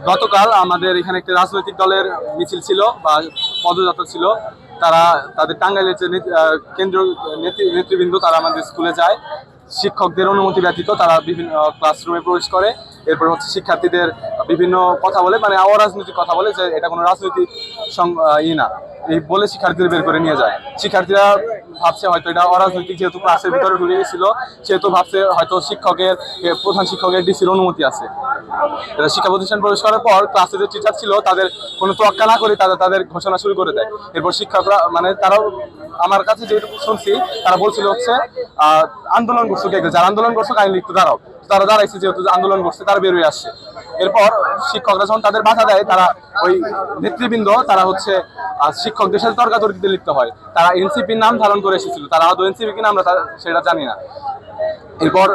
গতকাল আমাদের এখানে একটি রাজনৈতিক দলের মিছিল ছিল বা পদযাত্রা ছিল। তারা তাদের টাঙ্গাইলের যে কেন্দ্রীয় নেতৃবৃন্দ তারা আমাদের স্কুলে যায়, শিক্ষকদের অনুমতি ব্যতীত তারা বিভিন্ন ক্লাসরুমে প্রবেশ করে। এরপর হচ্ছে শিক্ষার্থীদের বিভিন্ন কথা বলে, মানে অরাজনৈতিক কথা বলে, যে এটা কোনো রাজনৈতিক না, এই বলে শিক্ষার্থীদের বের করে নিয়ে যায়। শিক্ষার্থীরা ভাবছে হয়তো এটা অরাজনৈতিক, যেহেতু ক্লাসের ভিতরে ঢুকে গেছিল সেহেতু ভাবছে হয়তো প্রধান শিক্ষকের ডিসির অনুমতি আছে। এরা শিক্ষা প্রতিষ্ঠান প্রবেশ করার পর ক্লাসে যে টিচার ছিল তাদের কোনো তোয়াক্কা না করে তাদের ঘোষণা শুরু করে দেয়। এরপর শিক্ষকরা, মানে তারাও, আমার কাছে যেটুকু শুনছি তারা বলছিল হচ্ছে আন্দোলন করছো, কে যারা আন্দোলন করছো কাহিনী একটু দাঁড়াও। তারা দাঁড়াইছে, যেহেতু আন্দোলন করছে তারা বেরোয় আসছে। এরপর শিক্ষকরা যখন তাদের বাধা দেয়, তারা ওই নেতৃবৃন্দ তারা হচ্ছে শিক্ষকদের সাথে তর্কাতর্কিতে লিপ্ত হয়। তারা এনসিপির নাম ধারণ করে এসেছিল, তারা আদৌ এনসিপি কিনা আমরা সেটা জানি না। এরপর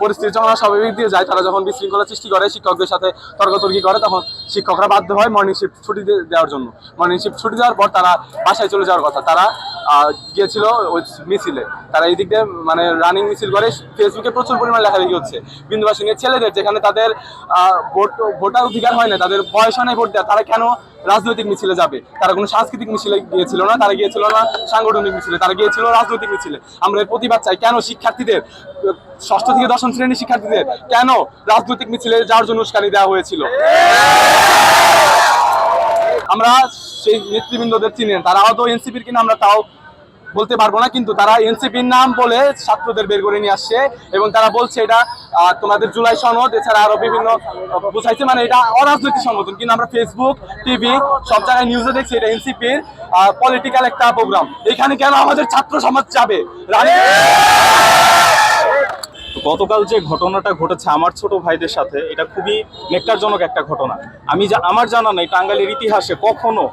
পরিস্থিতি যখন স্বাভাবিক দিয়ে যায়, তারা যখন বিশৃঙ্খলা সৃষ্টি করে, শিক্ষকদের সাথে তর্কাতর্কি করে, তখন শিক্ষকরা বাধ্য হয় মর্নিং শিফট ছুটি দেওয়ার জন্য। মর্নিং শিফট ছুটি দেওয়ার পর তারা বাসায় চলে যাওয়ার কথা। তারা গিয়েছিল ওই মিছিলে, তারা এই দিক দিয়ে মানে রানিং মিছিল করে। ফেসবুকে প্রচুর পরিমাণ লেখালেখি হচ্ছে বিন্দুবাসিনীর ছেলেদের, যেখানে তাদের ভোটার অধিকার হয় না, তাদের বয়স হয় না ভোট দেওয়ার, তারা কেন রাজনৈতিক মিছিলে যাবে? তারা কোনো সাংস্কৃতিক মিছিলে গিয়েছিল না, তারা গিয়েছিল না সাংগঠনিক মিছিলে, তারা গিয়েছিল রাজনৈতিক মিছিলে। আমরা এর প্রতিবাদ চাই। কেন শিক্ষার্থীদের, ষষ্ঠ থেকে দশম শ্রেণীর শিক্ষার্থীদের কেন রাজনৈতিক মিছিলে যাওয়ার জন্য উস্কানি দেওয়া হয়েছিল? আমরা সেই নেতৃবৃন্দদের চিনি না, তারা হয়তো এনসিপির কিনা আমরা তাও বলতে পারবো না, কিন্তু তারা এনসিপির নাম বলে ছাত্রদের বের করে নিয়ে আসছে এবং তারা বলছে এটা তোমাদের জুলাই সনদ, এছাড়া আরো বিভিন্ন বুঝাইছে, মানে এটা অরাজনৈতিক সংগঠন। কিন্তু আমরা ফেসবুক, টিভি সব জায়গায় নিউজে দেখছি এটা এনসিপির পলিটিক্যাল একটা প্রোগ্রাম। এখানে কেন আমাদের ছাত্র সমাজ যাবে? গতকাল যে ঘটনাটা ঘটেছে আমার ছোট ভাইদের সাথে, এটা খুবই নেককারজনক একটা ঘটনা। আমার জানা নেই টাঙ্গাইলের ইতিহাসে কখনো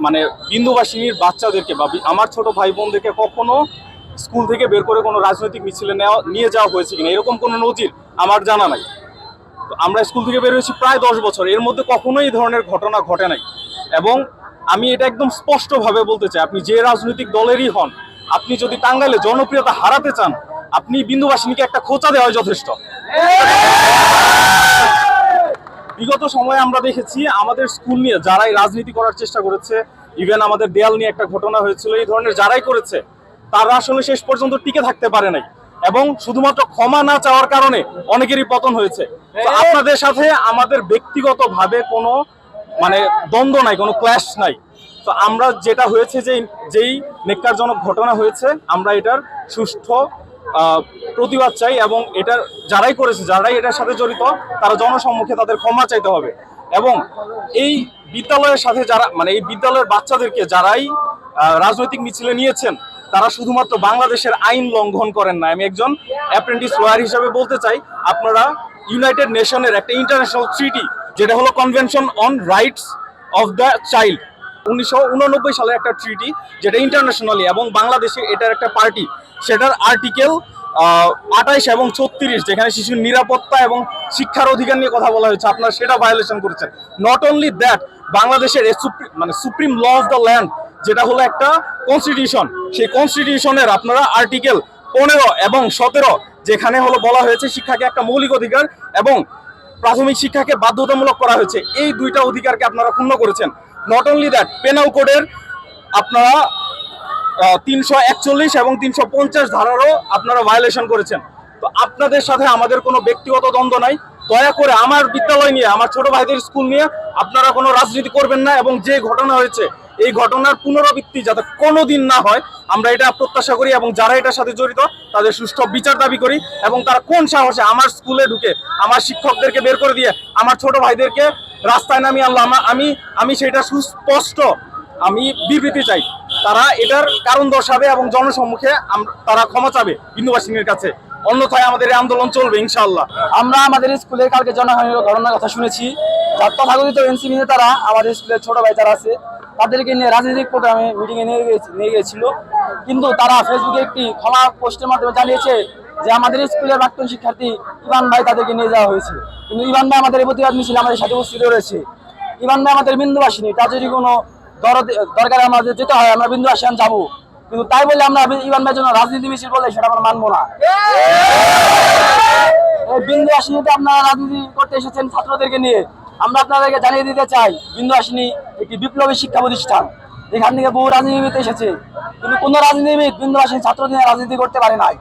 মানে বিন্দুবাসিনীর বাচ্চাদেরকে বা আমার ছোট ভাই বোনদেরকে কখনো স্কুল থেকে বের করে কোনো রাজনৈতিক মিছিলে নিয়ে যাওয়া হয়েছে কিনা এরকম কোনো নজির আমার জানা নাই। তো আমরা স্কুল থেকে বের হয়েছি প্রায় 10 বছর, এর মধ্যে কখনোই এই ধরনের ঘটনা ঘটে নাই। এবং আমি এটা একদম স্পষ্টভাবে বলতে চাই, আপনি যে রাজনৈতিক দলেরই হন, আপনি যদি টাঙ্গাইলে জনপ্রিয়তা হারাতে চান, আপনি বিন্দুবাসিনীকে একটা খোঁচা দেওয়া যথেষ্ট। বিগত সময়ে আমরা দেখেছি আমাদের স্কুল নিয়ে যারাই রাজনীতি করার চেষ্টা করেছে, ইভেন আমাদের দেয়াল নিয়ে একটা ঘটনা হয়েছিল, এই ধরনের যারাই করেছে তারা আসলে শেষ পর্যন্ত টিকে থাকতে পারে নাই এবং শুধুমাত্র ক্ষমা না চাওয়ার কারণে অনেকেরই পতন হয়েছে। আপনাদের সাথে আমাদের ব্যক্তিগতভাবে কোনো মানে দ্বন্দ্ব নাই, কোনো ক্ল্যাশ নাই। তো আমরা যেটা হয়েছে, যেই নেককারজনক ঘটনা হয়েছে, আমরা এটার সুষ্ঠু প্রতিবাদ চাই এবং এটার যারাই এটার সাথে জড়িত তারা জনসম্মুখে তাদের ক্ষমা চাইতে হবে। এবং এই বিদ্যালয়ের সাথে যারা, মানে এই বিদ্যালয়ের বাচ্চাদেরকে যারাই রাজনৈতিক মিছিলে নিয়েছেন, তারা শুধুমাত্র বাংলাদেশের আইন লঙ্ঘন করেন না। আমি একজন অ্যাপ্রেন্টিস লয়ার হিসেবে বলতে চাই, আপনারা ইউনাইটেড নেশনের একটা ইন্টারন্যাশনাল ট্রিটি, যেটা হলো convention on rights of the child, 1989 সালের একটা ট্রিটি, যেটা ইন্টারন্যাশনালি এবং বাংলাদেশে এটার একটা পার্টি, সেটার আর্টিকেল 28 এবং 36, যেখানে শিশুর নিরাপত্তা এবং শিক্ষার অধিকার নিয়ে কথা বলা হয়েছে, আপনারা সেটা ভায়োলেশন করেছেন। নট অনলি দ্যাট, বাংলাদেশের supreme law of the land, যেটা হলো একটা কনস্টিটিউশন, সেই কনস্টিটিউশনের আপনারা আর্টিকেল 15 এবং 17, যেখানে হলো বলা হয়েছে শিক্ষাকে একটা মৌলিক অধিকার এবং প্রাথমিক শিক্ষাকে বাধ্যতামূলক করা হয়েছে, এই দুইটা অধিকারকে আপনারা ক্ষুণ্ণ করেছেন। নট অনলি দ্যাট, পেনাল কোডের আপনারা 341 এবং 350 ধারারও আপনারা ভায়োলেশন করেছেন। তো আপনাদের সাথে আমাদের কোনো ব্যক্তিগত দ্বন্দ্ব নাই। দয়া করে আমার বিদ্যালয় নিয়ে, আমার ছোট ভাইদের স্কুল নিয়ে আপনারা কোনো রাজনীতি করবেন না এবং যে ঘটনা হয়েছে এই ঘটনার পুনরাবৃত্তি যাতে কোনোদিন না হয় আমরা এটা প্রত্যাশা করি এবং যারা এটার সাথে জড়িত তাদের সুষ্ঠু বিচার দাবি করি। এবং তারা কোন সাহসে আমার স্কুলে ঢুকে আমার শিক্ষকদেরকে বের করে দিয়ে আমার ছোট ভাইদেরকে রাস্তায় নামিয়ে আনলো, আমি সেটা সুস্পষ্ট আমি বিবৃতি চাই। তারা এটার কারণ দর্শাবে এবং জনসম্মুখে তারা ক্ষমা চাবে বিন্দুবাসিনীর কাছে, অন্যথায় আমাদের এই আন্দোলন চলবে ইনশাআল্লাহ। আমরা আমাদের স্কুলে কালকে জনহানির ঘটনার কথা শুনেছি, যার তথাকথিত এনসিপি নেতারা আমাদের স্কুলের ছোট ভাই যারা আছে তাদেরকে নিয়ে রাজনৈতিক প্রোগ্রামে মিটিংয়ে নিয়ে গিয়েছিল। কিন্তু তারা ফেসবুকে একটি ক্ষমা পোস্টের মাধ্যমে জানিয়েছে যে আমাদের স্কুলের প্রাক্তন শিক্ষার্থী ইভান ভাই তাদেরকে নিয়ে যাওয়া হয়েছে। কিন্তু ইভান ভাই আমাদের এই প্রতিবাদ মিছিলে আমাদের সাথে উপস্থিত রয়েছে। ইভান ভাই আমাদের বিন্দুবাসিনী, তার যদি কোনো দরকার আমাদের যেতে হয় আমরা বিন্দুবাসিয়ান যাবো, কিন্তু তাই বলে আমরা ইভান ভাইয়ের জন্য রাজনীতি মিছিল বলে সেটা আমরা মানবো না। এই বিন্দুবাসিনীতে আপনারা রাজনীতি করতে এসেছেন ছাত্রদেরকে নিয়ে, আমরা আপনাদেরকে জানিয়ে দিতে চাই বিন্ধ্যবাসিনী একটি বিপ্লবী শিক্ষা প্রতিষ্ঠান। এখান থেকে বহু রাজনীতিবিদ এসেছে, কিন্তু কোন রাজনীতিবিদ বিন্ধ্যবাসিনী ছাত্র নিয়ে রাজনীতি করতে পারে নাই।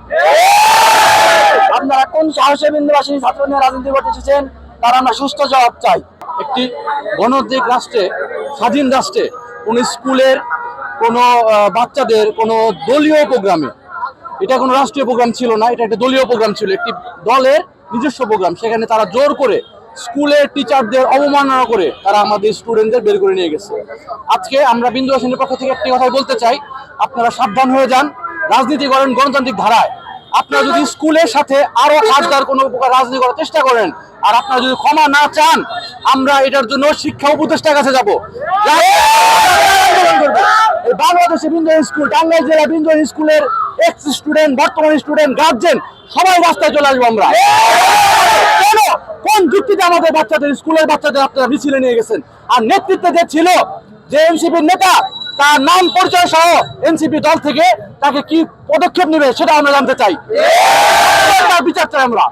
আপনারা কোন সাহসে বিন্ধ্যবাসিনী ছাত্র নিয়ে রাজনীতি করতে এসেছেন, তার আমরা সুস্থ জবাব চাই। একটি গণতান্ত্রিক রাষ্ট্রে, স্বাধীন রাষ্ট্রে কোনো স্কুলের কোনো বাচ্চাদের কোনো দলীয় প্রোগ্রামে, এটা কোনো রাষ্ট্রীয় প্রোগ্রাম ছিল না, এটা একটা দলীয় প্রোগ্রাম ছিল, একটি দলের নিজস্ব প্রোগ্রাম। সেখানে তারা জোর করে স্কুলের টিচারদের অবমাননা করে তারা আমাদের স্টুডেন্টদের বের করে নিয়ে গেছে। আজকে আমরা বিন্ধ্যবাসিনীর পক্ষ থেকে একটি কথাই বলতে চাই, আপনারা সাবধান হয়ে যান, রাজনীতি করেন গণতান্ত্রিক ধারায়। আপনারা যদি স্কুলের সাথে আরো কাজদার কোনো প্রকার রাজনীতি করার চেষ্টা করেন, আর আপনারা যদি ক্ষমা না চান, আমরা এটার জন্য শিক্ষা উপদেষ্টার কাছে যাব। বাংলাদেশে বিন্ধ্যবাসিনী স্কুল, টাঙ্গাইল জেলা বিন্ধ্যবাসিনী স্কুলের এক্স স্টুডেন্ট, বর্তমান স্টুডেন্ট, গার্জেন সবাই রাস্তায় চলে আসবো আমরা। কেন, কোন যুক্তিতে আমাদের বাচ্চাদের, স্কুলের বাচ্চাদের আপনারা মিছিলে নিয়ে গেছেন? আর নেতৃত্বে যে ছিল, যে এনসিপির নেতা, তার নাম পরিচয় সহ এনসিপি দল থেকে তাকে কি পদক্ষেপ নেবে সেটা আমরা জানতে চাই। তার বিচার চাই আমরা।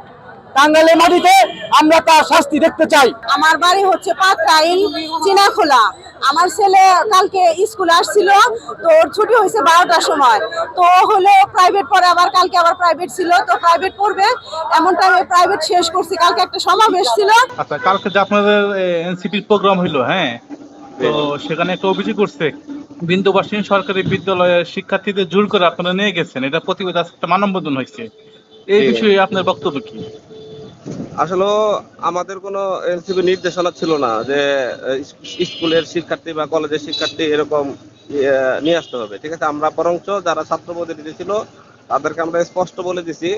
টাঙ্গাইলের মাটিতে আমরা তার শাস্তি দেখতে চাই। আমার বাড়ি হচ্ছে পাতরাইল চিনাখোলা। আমার ছেলে কালকে স্কুলে আসছিল, তো ওর ছুটি হয়েছে 12টার সময়। তো হলো প্রাইভেট পড়ে, আবার কালকে আবার প্রাইভেট ছিল, তো প্রাইভেট পড়বে এমন টাইমে প্রাইভেট শেষ করছি। কালকে একটা সমাবেশ ছিল। আচ্ছা, কালকে যে আপনাদের এনসিপির প্রোগ্রাম হইলো, হ্যাঁ, তো সেখানে একটা অভিযোগ করছে বিন্ধ্যবাসিনী সরকারি বিদ্যালয়ের শিক্ষার্থীদের জোর করে আপনারা নিয়ে গেছেন, এটা প্রতিবাদ একটা মানববন্ধন হয়েছে। এই বিষয়ে আপনার বক্তব্য কি? আসলে আমাদের কোনো এনসিপি নির্দেশনা ছিল না যে স্কুলের শিক্ষার্থী বা কলেজের শিক্ষার্থী এরকম নিয়ে আসতে হবে, ঠিক আছে। আমরা বরঞ্চ যারা ছাত্র প্রতিনিধি ছিল তাদেরকে আমরা স্পষ্ট বলে দিছি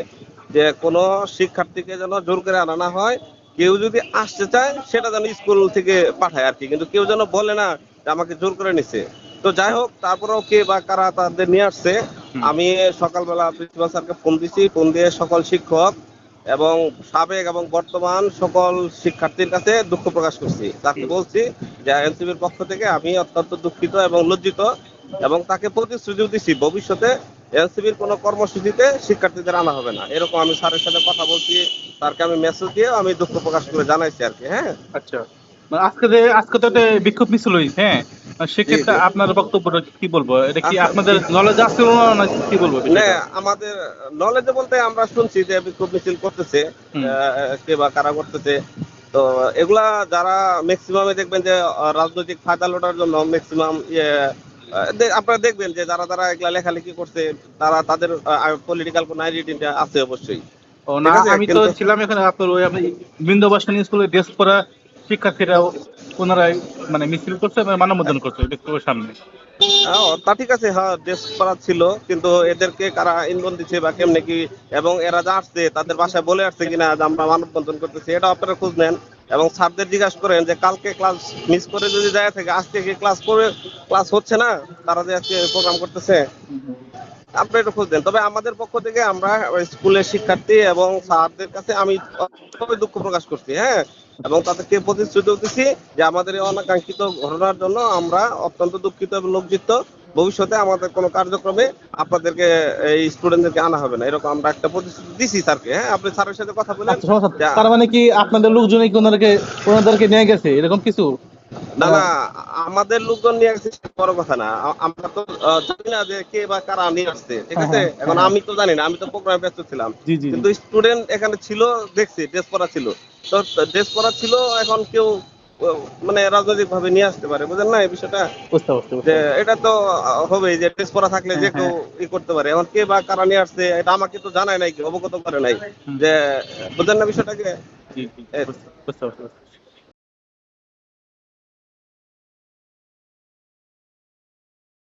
যে কোনো শিক্ষার্থীকে যেন জোর করে আনা না হয়। কেউ যদি আসতে চায় সেটা যেন স্কুল থেকে পাঠায় আর কি, কিন্তু কেউ যেন বলে না যে আমাকে জোর করে নিছে। তো যাই হোক, তারপরেও কে বা কারা তাদের নিয়ে আসছে, আমি সকালবেলা প্রিন্সিপাল স্যারকে ফোন দিছি। ফোন দিয়ে সকল শিক্ষক এবং সাবেক এবং বর্তমান সকল শিক্ষার্থীর কাছে দুঃখ প্রকাশ করছি। তাকে বলছি যে এনসিপির পক্ষ থেকে আমি অত্যন্ত দুঃখিত এবং লজ্জিত, এবং তাকে প্রতিশ্রুতি দিচ্ছি ভবিষ্যতে এনসিপির কোনো কর্মসূচিতে শিক্ষার্থীদের আনা হবে না, এরকম আমি স্যারের সাথে কথা বলছি। স্যারকে আমি মেসেজ দিয়ে আমি দুঃখ প্রকাশ করে জানাইছি আর কি। হ্যাঁ, আচ্ছা, আজকে তো একটা বিক্ষোভ মিছিল হয়েছে, হ্যাঁ, সেক্ষেত্রে আপনার বক্তব্যটা কি বলবো? এটা কি আপনাদের নলেজ আসছিল না কি বলবো? না, আমাদের নলেজে বলতে আমরা শুনছি যে বিক্ষোভ মিছিল করতেছে, কে বা কারা করতেছে। তো এগুলা যারা ম্যাক্সিমামে দেখবেন যে রাজনৈতিক ফায়দা লোটার জন্য ম্যাক্সিমাম আপনারা দেখবেন যে যারা যারা এগুলা লেখালেখি করছে তারা তাদের পলিটিক্যাল কোন আইডেন্টিটি আছে অবশ্যই। ও না, আমি তো ছিলাম এখানে আপনার ওই আপনি বিন্ধ্যবাসিনী স্কুলে ড্রেস পরা শিক্ষার্থীরা পুনরায় মানে মিছিল করছে, মানববন্ধন করছে স্কুলের সামনে। তা ঠিক আছে, হ্যাঁ, ড্রেস করা ছিল, কিন্তু এদেরকে কারা ইন্ধন দিচ্ছে বা কেমনে কি, এবং এরা যা আসছে তাদের বাসায় বলে আসছে কিনা যে আমরা মানববন্ধন করতেছি, এটা আপনারা খোঁজ নেন এবং স্যারদের জিজ্ঞাসা করেন যে কালকে ক্লাস মিস করে যদি যায় থাকে আজকে কি ক্লাস হচ্ছে না, তারা যে আজকে প্রোগ্রাম করতেছে, আপনারা একটু খোঁজ দেন। তবে আমাদের পক্ষ থেকে আমরা স্কুলের শিক্ষার্থী এবং স্যারদের কাছে আমি খুবই দুঃখ প্রকাশ করছি, হ্যাঁ, এবং তাদেরকে প্রতিশ্রুতি দিচ্ছি যে আমাদের এই অনাকাঙ্ক্ষিত ঘটনার জন্য আমরা অত্যন্ত দুঃখিত এবং লজ্জিত। ভবিষ্যতে আমাদের কোনো কার্যক্রমে আপনাদেরকে এই স্টুডেন্টদেরকে আনা হবে না, এরকম আমরা একটা প্রতিশ্রুতি দিছি স্যারকে। হ্যাঁ, আপনি স্যারের সাথে কথা বলেন। তার মানে কি আপনাদের লোকজনই ওনাদেরকে নিয়ে গেছে এরকম কিছু? না না, আমাদের লোকজন নিয়ে আসছে বড় কথা না, আমরা তো জানি না যে কে বা কারা নিয়ে আসছে, ঠিক আছে। এখন আমি তো জানি না, আমি তো প্রোগ্রামে ব্যস্ত ছিলাম, কিন্তু স্টুডেন্ট এখানে ছিল, দেখছি ড্রেস পরা ছিল, তো ড্রেস পরা ছিল। এখন কেউ মানে রাজনৈতিক ভাবে নিয়ে আসতে পারে, বুঝেন না এই বিষয়টা? যে এটা তো হবে যে ড্রেস পরা থাকলে যে কেউ করতে পারে। এখন কে বা কারা নিয়ে আসছে এটা আমাকে তো জানায় নাই, অবগত করে নাই, যে বুঝেন না বিষয়টাকে।